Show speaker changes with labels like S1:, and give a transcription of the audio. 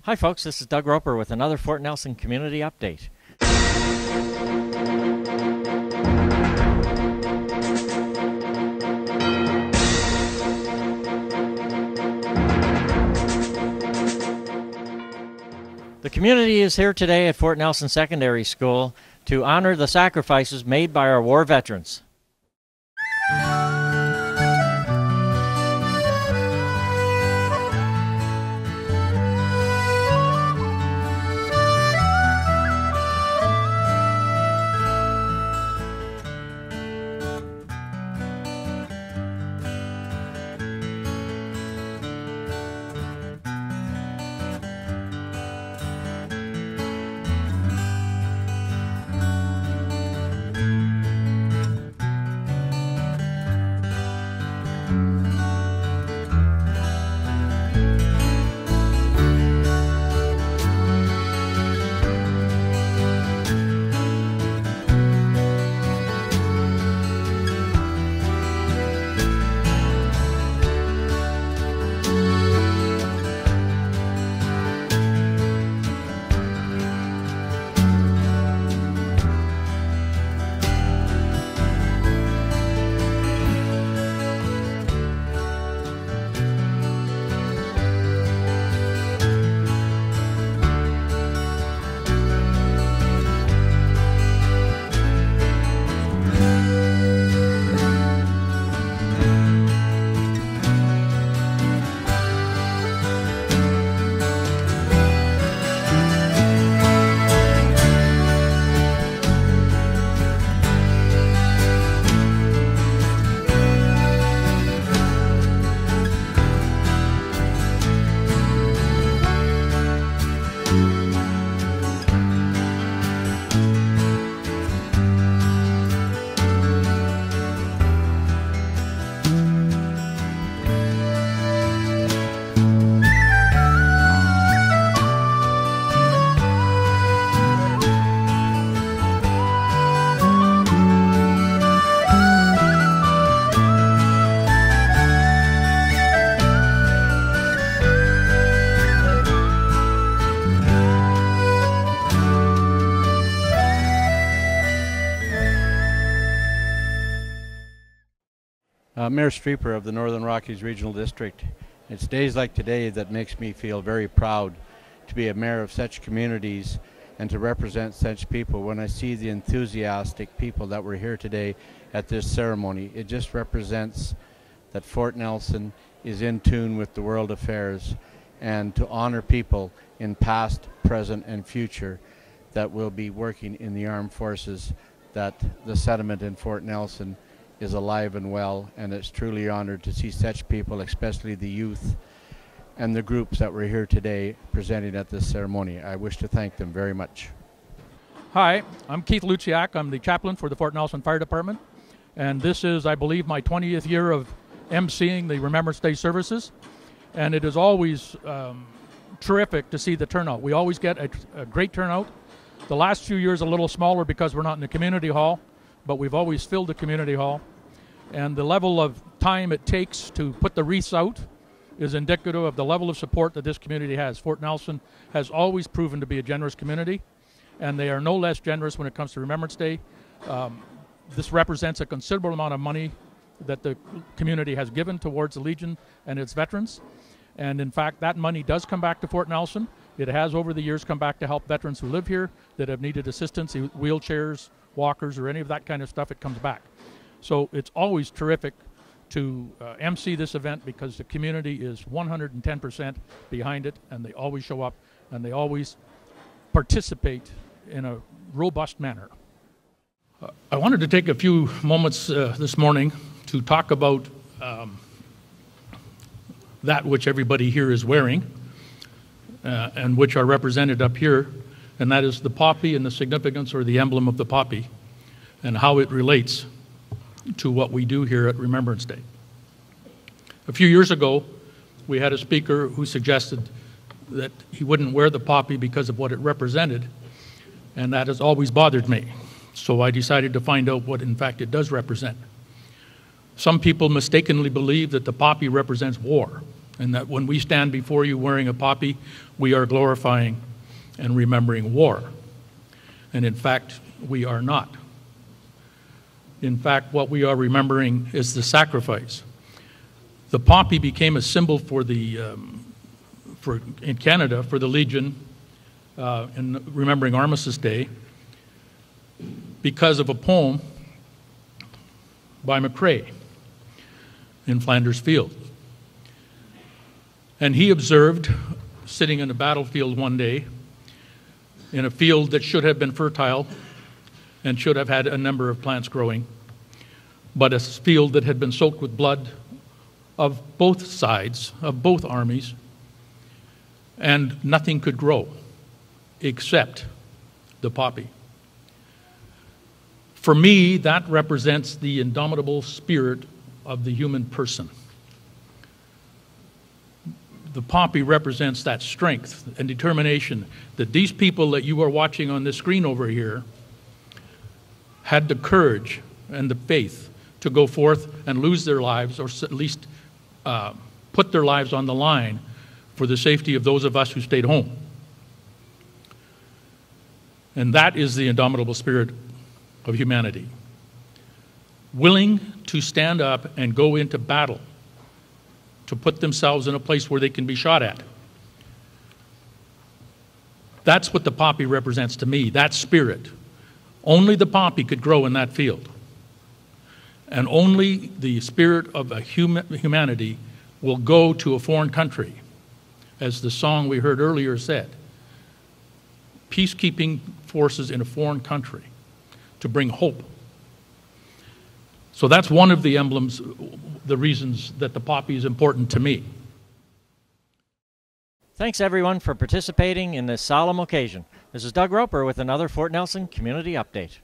S1: Hi folks, this is Doug Roper with another Fort Nelson Community Update. The community is here today at Fort Nelson Secondary School to honor the sacrifices made by our war veterans.
S2: Mayor Streeper of the Northern Rockies Regional District. It's days like today that makes me feel very proud to be a mayor of such communities and to represent such people. When I see the enthusiastic people that were here today at this ceremony, it just represents that Fort Nelson is in tune with the world affairs, and to honor people in past, present, and future that will be working in the armed forces, that the settlement in Fort Nelson is alive and well, and it's truly honored to see such people, especially the youth and the groups that were here today presenting at this ceremony. I wish to thank them very much.
S3: Hi, I'm Keith Luciak. I'm the chaplain for the Fort Nelson Fire Department, and this is, I believe, my 20th year of emceeing the Remembrance Day services, and it is always terrific to see the turnout. We always get a great turnout. The last few years a little smaller because we're not in the community hall, but we've always filled the community hall. And the level of time it takes to put the wreaths out is indicative of the level of support that this community has. Fort Nelson has always proven to be a generous community, and they are no less generous when it comes to Remembrance Day. This represents a considerable amount of money that the community has given towards the Legion and its veterans. And in fact, that money does come back to Fort Nelson. It has over the years come back to help veterans who live here that have needed assistance, wheelchairs, walkers, or any of that kind of stuff. It comes back. So it's always terrific to MC this event because the community is 110% behind it, and they always show up and they always participate in a robust manner. I wanted to take a few moments this morning to talk about that which everybody here is wearing and which are represented up here, and that is the poppy and the significance or the emblem of the poppy and how it relates to what we do here at Remembrance Day. A few years ago, we had a speaker who suggested that he wouldn't wear the poppy because of what it represented, and that has always bothered me. So I decided to find out what, in fact, it does represent. Some people mistakenly believe that the poppy represents war, and that when we stand before you wearing a poppy, we are glorifying and remembering war. And in fact, we are not. In fact, what we are remembering is the sacrifice. The poppy became a symbol for in Canada for the Legion in remembering Armistice Day because of a poem by McCrae in Flanders Field. And he observed, sitting in a battlefield one day, in a field that should have been fertile and should have had a number of plants growing, but a field that had been soaked with blood of both sides, of both armies, and nothing could grow except the poppy. For me, that represents the indomitable spirit of the human person. The poppy represents that strength and determination that these people that you are watching on this screen over here had the courage and the faith to go forth and lose their lives, or at least put their lives on the line for the safety of those of us who stayed home. And that is the indomitable spirit of humanity. Willing to stand up and go into battle, to put themselves in a place where they can be shot at. That's what the poppy represents to me, that spirit. Only the poppy could grow in that field. And only the spirit of humanity will go to a foreign country, as the song we heard earlier said. Peacekeeping forces in a foreign country to bring hope. So that's one of the emblems, the reasons that the poppy is important to me.
S1: Thanks everyone for participating in this solemn occasion. This is Doug Roper with another Fort Nelson Community Update.